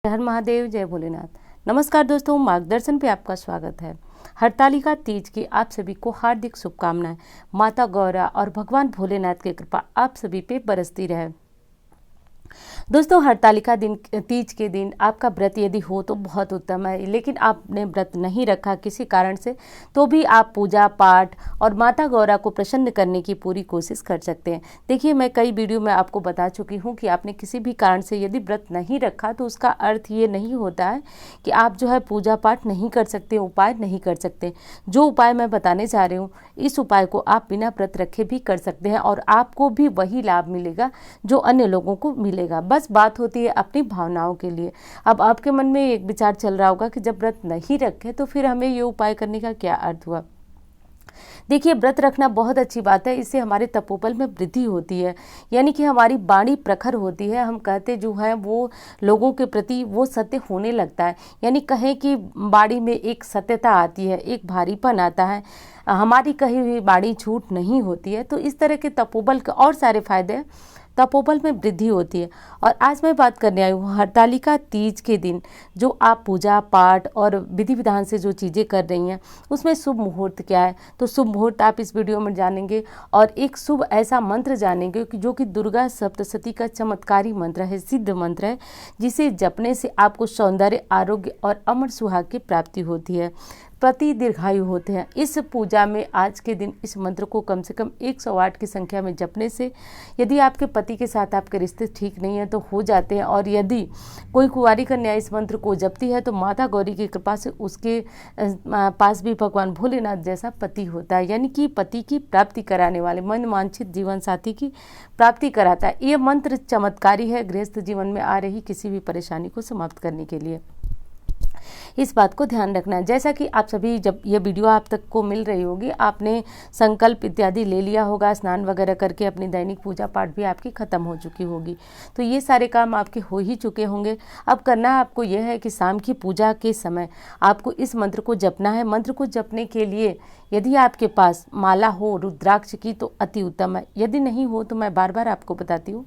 हर महादेव, जय भोलेनाथ। नमस्कार दोस्तों, मार्गदर्शन पे आपका स्वागत है। हरतालिका तीज की आप सभी को हार्दिक शुभकामनाएं। माता गौरा और भगवान भोलेनाथ की कृपा आप सभी पे बरसती रहे। दोस्तों, हरतालिका तीज के दिन आपका व्रत यदि हो तो बहुत उत्तम है, लेकिन आपने व्रत नहीं रखा किसी कारण से, तो भी आप पूजा पाठ और माता गौरा को प्रसन्न करने की पूरी कोशिश कर सकते हैं। देखिए, मैं कई वीडियो में आपको बता चुकी हूँ कि आपने किसी भी कारण से यदि व्रत नहीं रखा तो उसका अर्थ ये नहीं होता है कि आप जो है पूजा पाठ नहीं कर सकते, उपाय नहीं कर सकते। जो उपाय मैं बताने जा रही हूँ, इस उपाय को आप बिना व्रत रखे भी कर सकते हैं और आपको भी वही लाभ मिलेगा जो अन्य लोगों को मिलेगा। बस बात होती है अपनी भावनाओं के लिए। अब आपके मन में एक विचार चल रहा होगा कि जब व्रत नहीं रखे तो फिर हमें ये उपाय करने का क्या अर्थ हुआ। देखिए, व्रत रखना बहुत अच्छी बात है, इससे हमारे तपोबल में वृद्धि होती है, यानी कि हमारी वाणी प्रखर होती है। हम कहते जो है वो लोगों के प्रति वो सत्य होने लगता है, यानी कहें कि वाणी में एक सत्यता आती है, एक भारीपन आता है, हमारी कही हुई वाणी झूठ नहीं होती है। तो इस तरह के तपोबल के और सारे फायदे हैं, तपोबल में वृद्धि होती है। और आज मैं बात करने आई हूँ हरतालिका तीज के दिन जो आप पूजा पाठ और विधि विधान से जो चीज़ें कर रही हैं उसमें शुभ मुहूर्त क्या है। तो शुभ मुहूर्त आप इस वीडियो में जानेंगे और एक शुभ ऐसा मंत्र जानेंगे कि जो कि दुर्गा सप्तशती का चमत्कारी मंत्र है, सिद्ध मंत्र है, जिसे जपने से आपको सौंदर्य, आरोग्य और अमर सुहाग की प्राप्ति होती है, पति दीर्घायु होते हैं। इस पूजा में आज के दिन इस मंत्र को कम से कम 108 की संख्या में जपने से यदि आपके पति के साथ आपके रिश्ते ठीक नहीं है तो हो जाते हैं, और यदि कोई कुंवारी कन्या इस मंत्र को जपती है तो माता गौरी की कृपा से उसके पास भी भगवान भोलेनाथ जैसा पति होता है, यानी कि पति की प्राप्ति कराने वाले, मन वांछित जीवन साथी की प्राप्ति कराता है। ये मंत्र चमत्कारी है गृहस्थ जीवन में आ रही किसी भी परेशानी को समाप्त करने के लिए। इस बात को ध्यान रखना है। जैसा कि आप सभी, जब ये वीडियो आप तक को मिल रही होगी, आपने संकल्प इत्यादि ले लिया होगा, स्नान वगैरह करके अपनी दैनिक पूजा पाठ भी आपकी खत्म हो चुकी होगी, तो ये सारे काम आपके हो ही चुके होंगे। अब करना आपको यह है कि शाम की पूजा के समय आपको इस मंत्र को जपना है। मंत्र को जपने के लिए यदि आपके पास माला हो रुद्राक्ष की तो अति उत्तम है, यदि नहीं हो तो मैं बार बार आपको बताती हूँ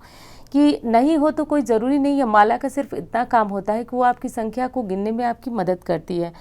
कि नहीं हो तो कोई ज़रूरी नहीं है। माला का सिर्फ इतना काम होता है कि वो आपकी संख्या को गिनने में आपकी मदद करती है,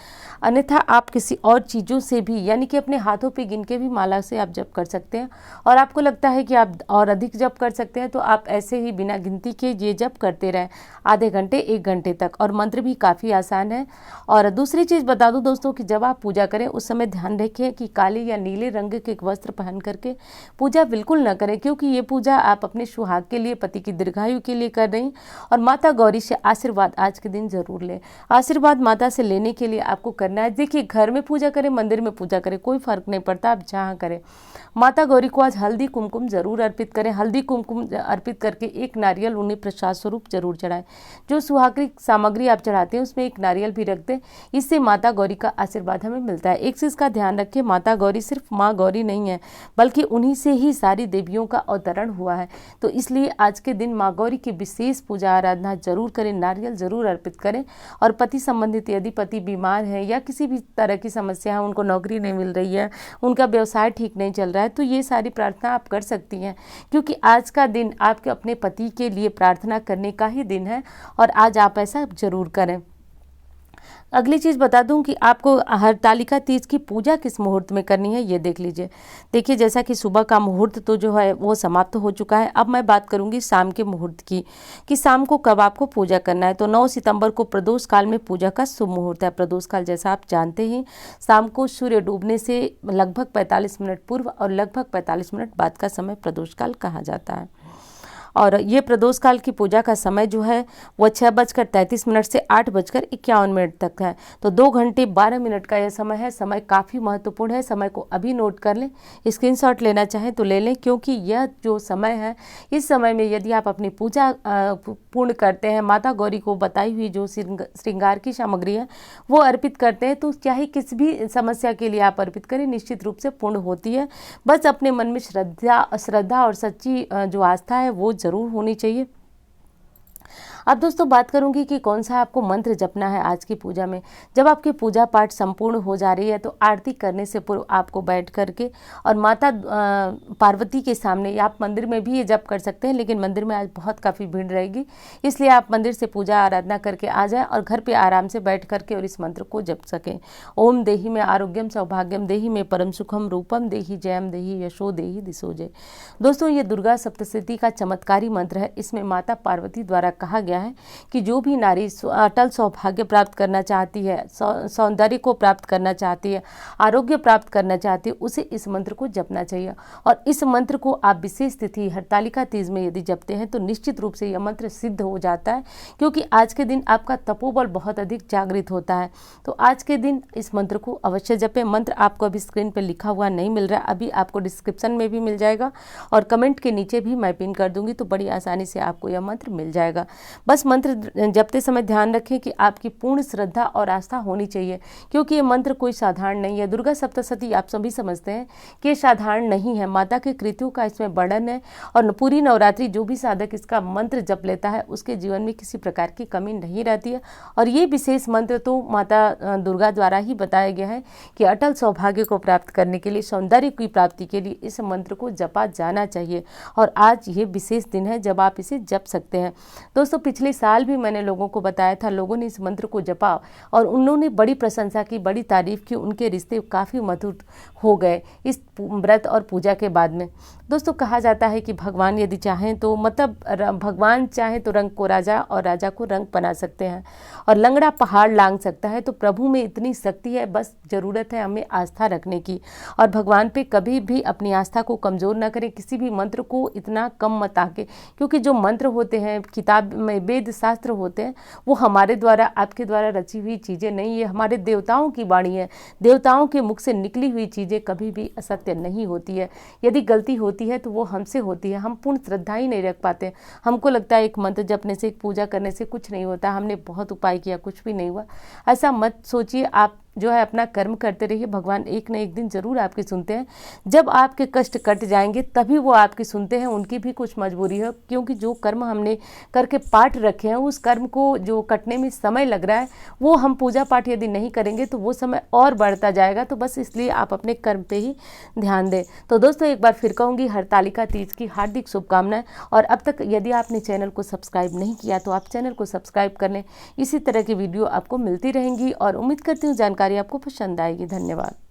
अन्यथा आप किसी और चीज़ों से भी, यानी कि अपने हाथों पे गिन के भी माला से आप जप कर सकते हैं। और आपको लगता है कि आप और अधिक जप कर सकते हैं तो आप ऐसे ही बिना गिनती के ये जप करते रहें आधे घंटे 1 घंटे तक, और मंत्र भी काफ़ी आसान है। और दूसरी चीज़ बता दूँ दोस्तों कि जब आप पूजा करें उस समय ध्यान रखें कि काले या नीले रंग के वस्त्र पहन करके पूजा बिल्कुल न करें, क्योंकि ये पूजा आप अपने सुहाग के लिए, पति की दीर्घायु के लिए कर रही। और माता गौरी से आशीर्वाद आज के दिन जरूर लें। आशीर्वाद माता से लेने के लिए आपको करना है, देखिए, घर में पूजा करें, मंदिर में पूजा करें, कोई फर्क नहीं पड़ता, आप जहाँ करें। माता गौरी को आज हल्दी कुमकुम जरूर अर्पित करें। हल्दी कुमकुम अर्पित करके एक नारियल उन्हें प्रसाद स्वरूप जरूर चढ़ाएं। जो सुहागरी सामग्री आप चढ़ाते हैं उसमें एक नारियल भी रख दें, इससे माता गौरी का आशीर्वाद हमें मिलता है। एक चीज़ का ध्यान रखें, माता गौरी सिर्फ माँ गौरी नहीं है, बल्कि उन्हीं से ही सारी देवियों का अवतरण हुआ है। तो इसलिए आज के दिन माँ गौरी की विशेष पूजा आराधना जरूर करें, नारियल जरूर अर्पित करें। और पति संबंधित, यदि पति बीमार है या किसी भी तरह की समस्या है, उनको नौकरी नहीं मिल रही है, उनका व्यवसाय ठीक नहीं चल रहा है, तो ये सारी प्रार्थना आप कर सकती हैं, क्योंकि आज का दिन आपके अपने पति के लिए प्रार्थना करने का ही दिन है, और आज आप ऐसा जरूर करें। अगली चीज़ बता दूं कि आपको हरतालिका तीज की पूजा किस मुहूर्त में करनी है, ये देख लीजिए। देखिए, जैसा कि सुबह का मुहूर्त तो जो है वो समाप्त हो चुका है। अब मैं बात करूंगी शाम के मुहूर्त की, कि शाम को कब आपको पूजा करना है। तो 9 सितंबर को प्रदोष काल में पूजा का शुभ मुहूर्त है। प्रदोष काल जैसा आप जानते हैं, शाम को सूर्य डूबने से लगभग 45 मिनट पूर्व और लगभग 45 मिनट बाद का समय प्रदोष काल कहा जाता है। और ये प्रदोष काल की पूजा का समय जो है वो 6:33 से 8:51 तक है। तो 2 घंटे 12 मिनट का यह समय है। समय काफ़ी महत्वपूर्ण है, समय को अभी नोट कर लें, स्क्रीनशॉट लेना चाहें तो ले लें, क्योंकि यह जो समय है, इस समय में यदि आप अपनी पूजा पूर्ण करते हैं, माता गौरी को बताई हुई जो श्रृंगार की सामग्री है वो अर्पित करते हैं, तो चाहे किस भी समस्या के लिए आप अर्पित करें, निश्चित रूप से पूर्ण होती है। बस अपने मन में श्रद्धा और सच्ची जो आस्था है वो जरूर होनी चाहिए। अब दोस्तों बात करूंगी कि कौन सा आपको मंत्र जपना है आज की पूजा में। जब आपकी पूजा पाठ संपूर्ण हो जा रही है तो आरती करने से पूर्व आपको बैठ करके और माता पार्वती के सामने, या आप मंदिर में भी ये जप कर सकते हैं, लेकिन मंदिर में आज बहुत काफ़ी भीड़ रहेगी, इसलिए आप मंदिर से पूजा आराधना करके आ जाएं और घर पे आराम से बैठ करके और इस मंत्र को जप सकें। ओम देहि में आरोग्यम सौभाग्यम, देहि में परम सुखम रूपम, देहि जयम, देहि यशो, देहि दिशो जय। दोस्तों ये दुर्गा सप्तशती का चमत्कारी मंत्र है। इसमें माता पार्वती द्वारा कहा गया है कि जो भी नारी अटल सौभाग्य प्राप्त करना चाहती है, सौंदर्य को प्राप्त करना चाहती है, आरोग्य प्राप्त करना चाहती है, उसे इस मंत्र को जपना चाहिए। और इस मंत्र को आप विशेष तिथि हरतालिका तीज में यदि जपते हैं तो निश्चित रूप से यह मंत्र सिद्ध हो जाता है, क्योंकि आज के दिन आपका तपोबल बहुत अधिक जागृत होता है। तो आज के दिन इस मंत्र को अवश्य जपें। मंत्र आपको अभी स्क्रीन पर लिखा हुआ नहीं मिल रहा है, अभी आपको डिस्क्रिप्शन में भी मिल जाएगा और कमेंट के नीचे भी मैं पिन कर दूंगी, तो बड़ी आसानी से आपको यह मंत्र मिल जाएगा। बस मंत्र जपते समय ध्यान रखें कि आपकी पूर्ण श्रद्धा और आस्था होनी चाहिए, क्योंकि ये मंत्र कोई साधारण नहीं है। दुर्गा सप्तशती आप सभी समझते हैं कि साधारण नहीं है, माता के कृत्यों का इसमें वर्णन है। और पूरी नवरात्रि जो भी साधक इसका मंत्र जप लेता है उसके जीवन में किसी प्रकार की कमी नहीं रहती है। और ये विशेष मंत्र तो माता दुर्गा द्वारा ही बताया गया है कि अटल सौभाग्य को प्राप्त करने के लिए, सौंदर्य की प्राप्ति के लिए इस मंत्र को जपा जाना चाहिए। और आज ये विशेष दिन है जब आप इसे जप सकते हैं। दोस्तों पिछले साल भी मैंने लोगों को बताया था, लोगों ने इस मंत्र को जपा और उन्होंने बड़ी प्रशंसा की, बड़ी तारीफ की, उनके रिश्ते काफ़ी मधुर हो गए इस व्रत और पूजा के बाद में। दोस्तों कहा जाता है कि भगवान यदि चाहें तो, मतलब भगवान चाहे तो रंग को राजा और राजा को रंग बना सकते हैं, और लंगड़ा पहाड़ लांघ सकता है। तो प्रभु में इतनी शक्ति है, बस ज़रूरत है हमें आस्था रखने की। और भगवान पे कभी भी अपनी आस्था को कमज़ोर न करें, किसी भी मंत्र को इतना कम मत आके, क्योंकि जो मंत्र होते हैं किताब में, वेद शास्त्र होते हैं, वो हमारे द्वारा, आपके द्वारा रची हुई चीज़ें नहीं है, हमारे देवताओं की वाणी है। देवताओं के मुख से निकली हुई चीज़ें कभी भी असत्य नहीं होती है। यदि गलती होती है तो वो हमसे होती है, हम पूर्ण श्रद्धा ही नहीं रख पाते। हमको लगता है एक मंत्र जपने से, एक पूजा करने से कुछ नहीं होता, हमने बहुत उपाय किया कुछ भी नहीं हुआ। ऐसा मत सोचिए। आप जो है अपना कर्म करते रहिए, भगवान एक न एक दिन जरूर आपकी सुनते हैं। जब आपके कष्ट कट जाएंगे तभी वो आपकी सुनते हैं, उनकी भी कुछ मजबूरी है, क्योंकि जो कर्म हमने करके पाठ रखे हैं उस कर्म को जो कटने में समय लग रहा है, वो हम पूजा पाठ यदि नहीं करेंगे तो वो समय और बढ़ता जाएगा। तो बस इसलिए आप अपने कर्म पे ही ध्यान दें। तो दोस्तों एक बार फिर कहूँगी, हरतालिका तीज की हार्दिक शुभकामनाएं। और अब तक यदि आपने चैनल को सब्सक्राइब नहीं किया तो आप चैनल को सब्सक्राइब कर लें, इसी तरह की वीडियो आपको मिलती रहेंगी और उम्मीद करती हूँ जानकारी आपको पसंद आएगी। धन्यवाद।